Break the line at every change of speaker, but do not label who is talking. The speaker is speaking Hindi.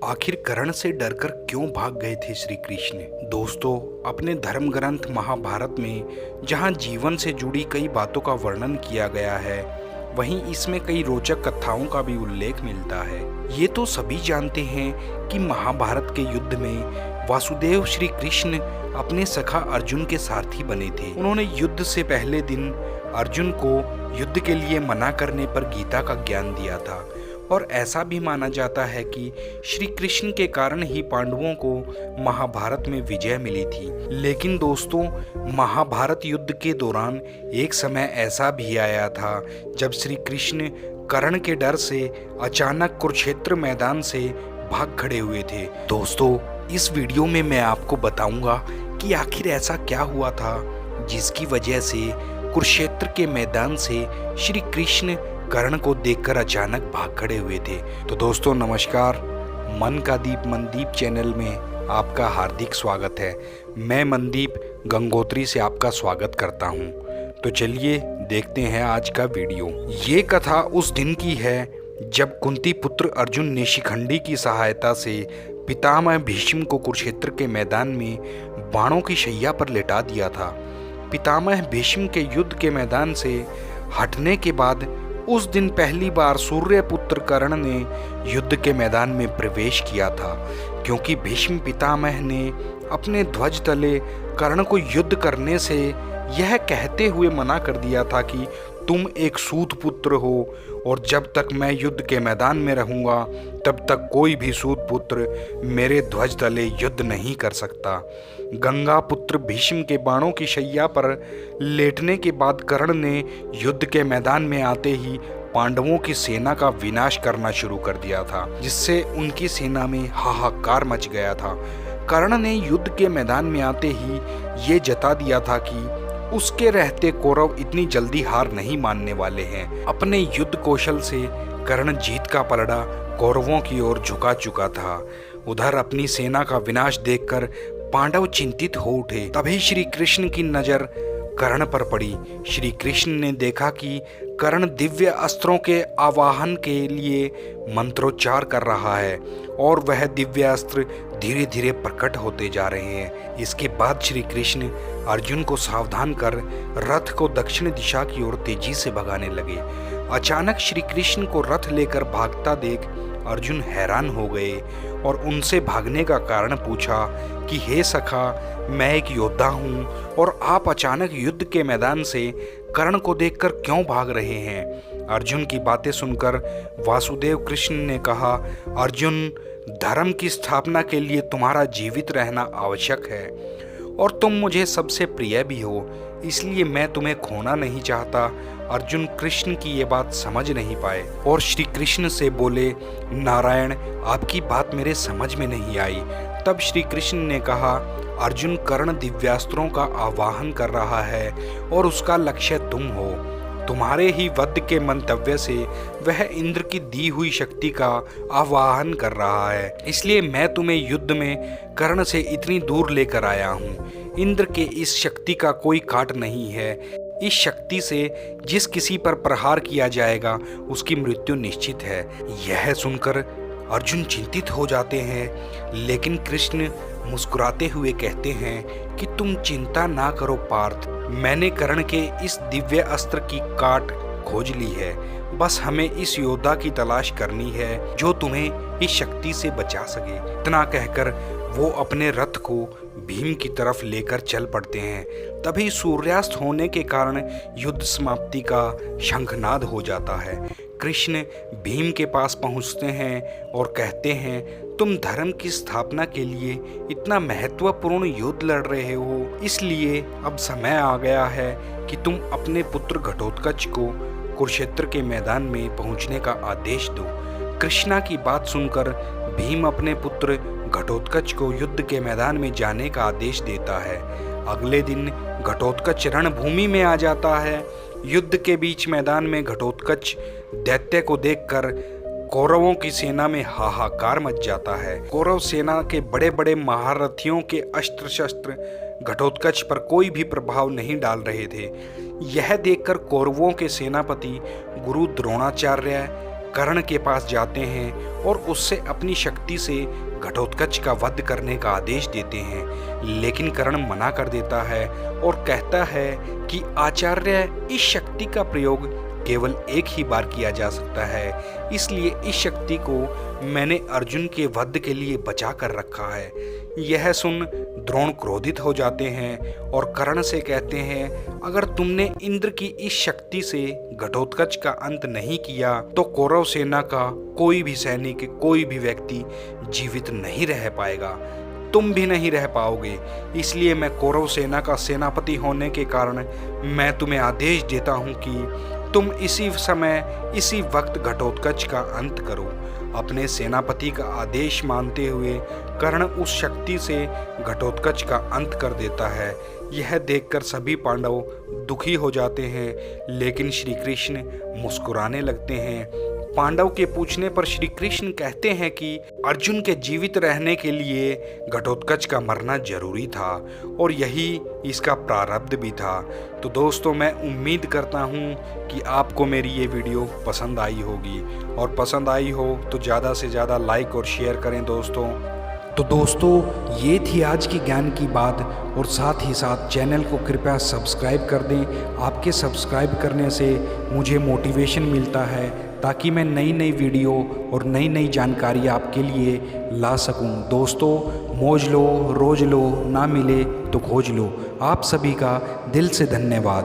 आखिर कर्ण से डरकर क्यों भाग गए थे श्री कृष्ण। दोस्तों, अपने धर्म ग्रंथ महाभारत में जहां जीवन से जुड़ी कई बातों का वर्णन किया गया है, वहीं इसमें कई रोचक कथाओं का भी उल्लेख मिलता है। ये तो सभी जानते हैं कि महाभारत के युद्ध में वासुदेव श्री कृष्ण अपने सखा अर्जुन के सारथी बने थे। उन्होंने युद्ध से पहले दिन अर्जुन को युद्ध के लिए मना करने पर गीता का ज्ञान दिया था, और ऐसा भी माना जाता है कि श्री कृष्ण के कारण ही पांडवों को महाभारत में विजय मिली थी। लेकिन दोस्तों, महाभारत युद्ध के दौरान एक समय ऐसा भी आया था जब श्री कृष्ण कर्ण के डर से अचानक कुरुक्षेत्र मैदान से भाग खड़े हुए थे। दोस्तों, इस वीडियो में मैं आपको बताऊंगा कि आखिर ऐसा क्या हुआ था जिसकी वजह से कुरुक्षेत्र के मैदान से श्री कृष्ण कर्ण को देखकर अचानक भाग खड़े हुए थे। तो दोस्तों नमस्कार, मन का दीप मनदीप चैनल में आपका हार्दिक स्वागत है। मैं मनदीप गंगोत्री से आपका स्वागत करता हूं। तो चलिए देखते हैं आज का वीडियो। ये कथा उस दिन की है जब कुंती पुत्र अर्जुन ने शिखंडी की सहायता से पितामह भीष्म को कुरुक्षेत्र के मैदान में बाणों की शैया पर लेटा दिया था। पितामह भीष्म के युद्ध के मैदान से हटने के बाद उस दिन पहली बार सूर्यपुत्र कर्ण ने युद्ध के मैदान में प्रवेश किया था, क्योंकि भीष्म पितामह ने अपने ध्वज तले कर्ण को युद्ध करने से यह कहते हुए मना कर दिया था कि तुम एक सूत पुत्र हो और जब तक मैं युद्ध के मैदान में रहूंगा तब तक कोई भी सूत पुत्र मेरे ध्वज तले युद्ध नहीं कर सकता। गंगा पुत्र भीष्म के बाणों की शैया पर लेटने के बाद कर्ण ने युद्ध के मैदान में आते ही पांडवों की सेना का विनाश करना शुरू कर दिया था, जिससे उनकी सेना में हाहाकार मच गया था। कर्ण ने युद्ध के मैदान में आते ही ये जता दिया था कि उसके रहते कौरव इतनी जल्दी हार नहीं मानने वाले हैं। अपने युद्ध कौशल से कर्ण जीत का पलड़ा कौरवों की ओर झुका चुका था। उधर अपनी सेना का विनाश देखकर पांडव चिंतित हो उठे। तभी श्री कृष्ण की नजर कर्ण पर पड़ी। श्री कृष्ण ने देखा कि कर्ण दिव्य अस्त्रों के आवाहन के लिए मंत्रोच्चार कर रहा है और वह दिव्य अस्त्र धीरे धीरे प्रकट होते जा रहे हैं। इसके बाद श्री कृष्ण अर्जुन को सावधान कर रथ को दक्षिण दिशा की ओर तेजी से भगाने लगे। अचानक श्री कृष्ण को रथ लेकर भागता देख अर्जुन हैरान हो गए और उनसे भागने का कारण पूछा कि हे सखा, मैं एक योद्धा हूँ और आप अचानक युद्ध के मैदान से कर्ण को देखकर क्यों भाग रहे हैं। अर्जुन की बातें सुनकर वासुदेव कृष्ण ने कहा, अर्जुन, धर्म की स्थापना के लिए तुम्हारा जीवित रहना आवश्यक है और तुम मुझे सबसे प्रिय भी हो, इसलिए मैं तुम्हें खोना नहीं चाहता। अर्जुन कृष्ण की ये बात समझ नहीं पाए और श्री कृष्ण से बोले, नारायण, आपकी बात मेरे समझ में नहीं आई। तब श्री कृष्ण ने कहा, अर्जुन, कर्ण दिव्यास्त्रों का आवाहन कर रहा है और उसका लक्ष्य तुम हो। तुम्हारे ही वध के मंतव्य से वह इंद्र की दी हुई शक्ति का आवाहन कर रहा है, इसलिए मैं तुम्हें युद्ध में कर्ण से इतनी दूर लेकर आया हूँ। इंद्र के इस शक्ति का कोई काट नहीं है। इस शक्ति से जिस किसी पर प्रहार किया जाएगा उसकी मृत्यु निश्चित है। यह सुनकर अर्जुन चिंतित हो जाते हैं, लेकिन कृष्ण मुस्कुराते हुए कहते हैं कि तुम चिंता ना करो पार्थ, मैंने कर्ण के इस दिव्य अस्त्र की काट खोज ली है। बस हमें इस योद्धा की तलाश करनी है जो तुम्हें इस शक्ति से बचा सके। इतना कहकर वो अपने रथ को भीम की तरफ लेकर चल पड़ते हैं। तभी सूर्यास्त होने के कारण युद्ध समाप्ति का शंखनाद हो जाता है। कृष्ण भीम के पास पहुंचते हैं और कहते हैं, तुम धर्म की स्थापना के लिए इतना महत्वपूर्ण युद्ध लड़ रहे हो, इसलिए अब समय आ गया है कि तुम अपने पुत्र घटोत्कच को कुरुक्षेत्र के मैदान में पहुंचने का आदेश दो। कृष्णा की बात सुनकर भीम अपने पुत्र घटोत्कच को युद्ध के मैदान में जाने का आदेश देता है। अगले दिन घटोत्कच रणभूमि में आ जाता है। युद्ध के बीच मैदान में घटोत्कच दैत्य को देखकर कौरवों की सेना में हाहाकार मच जाता है। कौरव सेना के बड़े बड़े महारथियों के अस्त्र शस्त्र घटोत्कच पर कोई भी प्रभाव नहीं डाल रहे थे। यह देखकर कौरवों के सेनापति गुरु द्रोणाचार्य कर्ण के पास जाते हैं और उससे अपनी शक्ति से घटोत्कच का वध करने का आदेश देते हैं, लेकिन कर्ण मना कर देता है और कहता है कि आचार्य, इस शक्ति का प्रयोग केवल एक ही बार किया जा सकता है, इसलिए इस शक्ति को मैंने अर्जुन के वध के लिए बचा कर रखा है। यह सुन द्रोण क्रोधित हो जाते हैं और कर्ण से कहते हैं, अगर तुमने इंद्र की इस शक्ति से घटोत्कच का अंत नहीं किया तो कौरव सेना का कोई भी सैनिक, कोई भी व्यक्ति जीवित नहीं रह पाएगा, तुम भी नहीं रह पाओगे। इसलिए मैं कौरव सेना का सेनापति होने के कारण मैं तुम्हें आदेश देता हूँ कि तुम इसी समय, इसी वक्त घटोत्कच का अंत करो। अपने सेनापति का आदेश मानते हुए कर्ण उस शक्ति से घटोत्कच का अंत कर देता है। यह देखकर सभी पांडव दुखी हो जाते हैं, लेकिन श्री कृष्ण मुस्कुराने लगते हैं। पांडव के पूछने पर श्री कृष्ण कहते हैं कि अर्जुन के जीवित रहने के लिए घटोत्कच का मरना जरूरी था और यही इसका प्रारब्ध भी था। तो दोस्तों, मैं उम्मीद करता हूँ कि आपको मेरी ये वीडियो पसंद आई होगी, और पसंद आई हो तो ज़्यादा से ज़्यादा लाइक और शेयर करें दोस्तों। तो दोस्तों, ये थी आज की ज्ञान की बात, और साथ ही साथ चैनल को कृपया सब्सक्राइब कर दें। आपके सब्सक्राइब करने से मुझे मोटिवेशन मिलता है ताकि मैं नई नई वीडियो और नई नई जानकारी आपके लिए ला सकूं। दोस्तों, मौज लो, रोज लो, ना मिले तो खोज लो। आप सभी का दिल से धन्यवाद।